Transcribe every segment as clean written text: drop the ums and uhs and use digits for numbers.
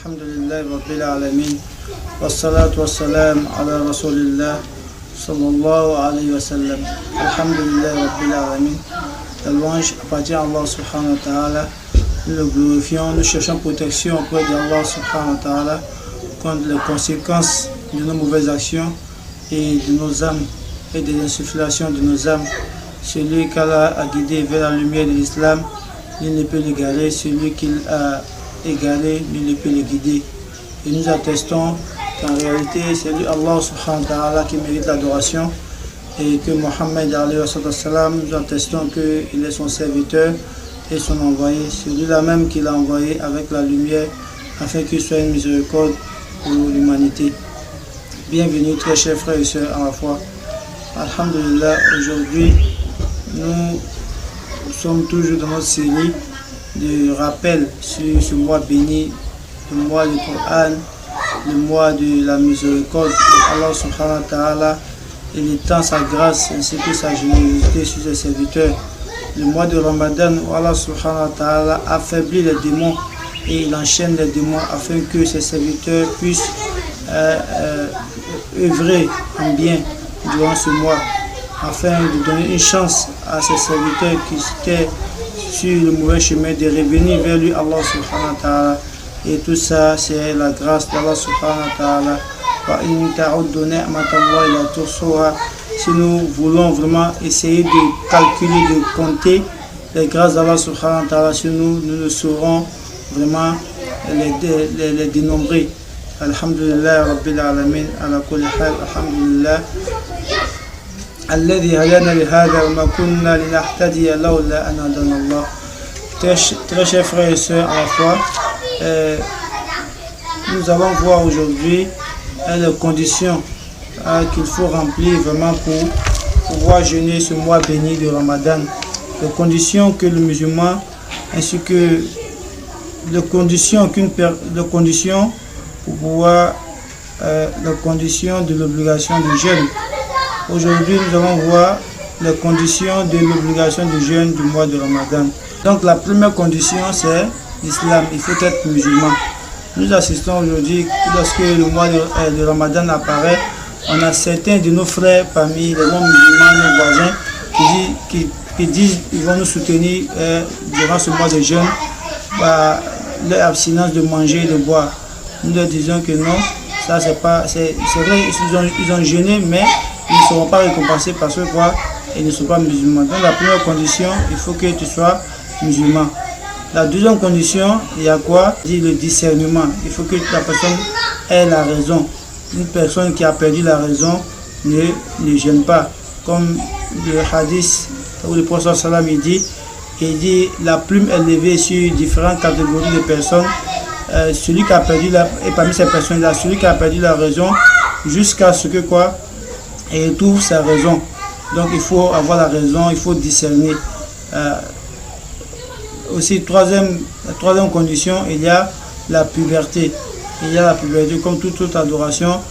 Alhamdulillah Rabbil Alamin. Wassalatu wassalam ala Rasulillah sallallahu alayhi wa sallam. Alhamdulillah Rabbil Alamin. La louange appartient à Allah subhanahu wa ta'ala. Nous le glorifions, nous cherchons protection auprès d'Allah subhanahu wa ta'ala contre les conséquences de nos mauvaises actions et de nos âmes et des insufflations de nos âmes. Celui qu'Allah a guidé vers la lumière de l'islam, nul ne peut l'égarer. Celui qu'il a égaré, nul ne peut le guider. Et nous attestons qu'en réalité, c'est lui, Allah subhanahu wa ta'ala, qui mérite l'adoration, et que Mohammed alayhi wa sallam, nous attestons qu'il est son serviteur et son envoyé. C'est lui-là même qui l'a envoyé avec la lumière, afin qu'il soit une miséricorde pour l'humanité. Bienvenue, très chers frères et sœurs en la foi. Alhamdulillah, aujourd'hui, nous sommes toujours dans notre série de rappels sur ce mois béni, le mois du Coran, le mois de la miséricorde de Allah subhanahu wa ta'ala, et l'étend sa grâce ainsi que sa générosité sur ses serviteurs. Le mois de Ramadan où Allah subhanahu wa ta'ala affaiblit les démons et il enchaîne les démons afin que ses serviteurs puissent œuvrer en bien durant ce mois, afin de donner une chance à ses serviteurs qui étaient sur le mauvais chemin de revenir vers lui, Allah subhanahu wa ta'ala. Et tout ça, c'est la grâce d'Allah subhanahu wa ta'ala. Si nous voulons vraiment essayer de calculer, de compter les grâces d'Allah subhanahu wa ta'ala sur nous, nous ne saurons vraiment les dénombrer. Alhamdulillah Rabbil Alamin, ala kulli hal, alhamdulillah. الذي هدانا لهذا وما كنا لنهتدي لولا أن هدانا الله. Très chers frères et sœurs à la foi, nous allons voir aujourd'hui les conditions qu'il faut remplir vraiment pour pouvoir jeûner ce mois béni de Ramadan. Les conditions que le musulman ainsi que les conditions pour pouvoir les conditions de l'obligation du jeûne. Aujourd'hui, nous allons voir les conditions de l'obligation du jeûne du mois de Ramadan. Donc, la première condition, c'est l'islam. Il faut être musulman. Nous assistons aujourd'hui, lorsque le mois de Ramadan apparaît, on a certains de nos frères parmi les non-musulmans, nos voisins, qui disent qu'ils vont nous soutenir durant ce mois de jeûne par leur abstinence de manger et de boire. Nous leur disons que non, ça c'est pas, c'est vrai, ils ont jeûné, mais ils ne seront pas récompensés parce que quoi, ils ne sont pas musulmans. Donc la première condition, il faut que tu sois musulman. La deuxième condition, il y a quoi? Il dit le discernement. Il faut que la personne ait la raison. Une personne qui a perdu la raison ne gêne pas. Comme le hadith où le prophète sallam il dit la plume est levée sur différentes catégories de personnes. Celui qui a perdu et parmi ces personnes-là, celui qui a perdu la raison jusqu'à ce que quoi, et trouve sa raison. Donc il faut avoir la raison, il faut discerner. Aussi, la troisième condition, il y a la puberté. Il y a la puberté comme toute autre adoration.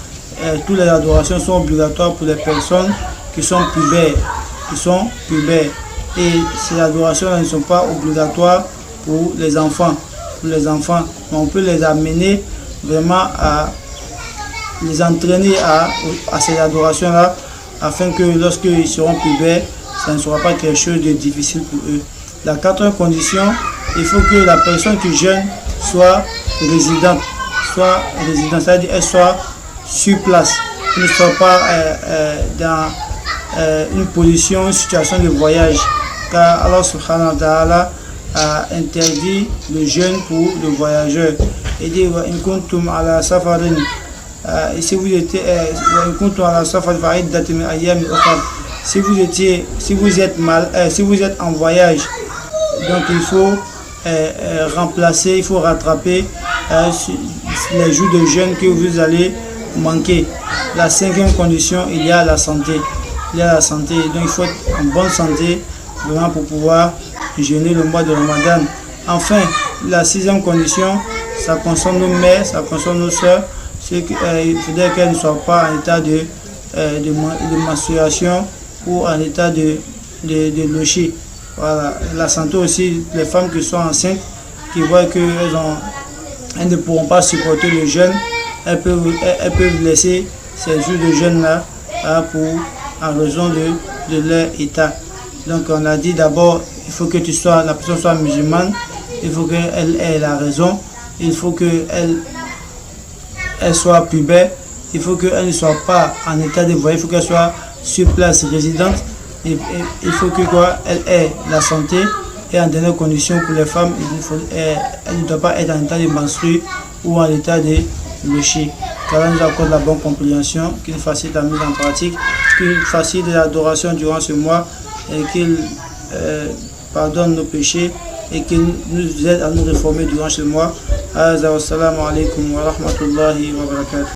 Toutes les adorations sont obligatoires pour les personnes qui sont pubères. Et ces adorations ne sont pas obligatoires pour les enfants. Mais on peut les amener vraiment à les entraîner à ces adorations-là, afin que lorsqu'ils seront pubères, ça ne sera pas quelque chose de difficile pour eux. La quatrième condition, il faut que la personne qui jeûne soit résidente, c'est-à-dire qu'elle soit sur place, qu'elle ne soit pas dans une situation de voyage, car Allah subhanahu wa ta'ala a interdit le jeûne pour le voyageur. Il dit si vous êtes en voyage, donc il faut remplacer, il faut rattraper les jours de jeûne que vous allez manquer. La cinquième condition, il y a la santé. Donc il faut être en bonne santé vraiment pour pouvoir jeûner le mois de Ramadan. Enfin, la sixième condition, ça concerne nos mères, ça concerne nos soeurs. Il faudrait qu'elles ne soient pas en état de menstruation ou en état de locher. Voilà. La santé aussi, les femmes qui sont enceintes, qui voient qu'elles ont elles ne pourront pas supporter le jeûne, elles peuvent laisser ces jours de jeûne-là en raison de leur état. Donc on a dit d'abord, il faut que la personne soit musulmane, il faut qu'elle ait la raison, il faut qu'elle soit pubère, il faut qu'elle ne soit pas en état de voyer, il faut qu'elle soit sur place résidente, il faut qu'elle ait la santé, et en dernière condition pour les femmes, elle ne doit pas être en état de menstruer ou en état de lécher. Qu'Allah nous accorde la bonne compréhension, qu'il facilite la mise en pratique, qu'il facilite l'adoration durant ce mois et qu'il pardonne nos péchés et qu'il nous aide à nous réformer durant ce mois. Assalamu alaikum wa rahmatullahi wa barakatuh.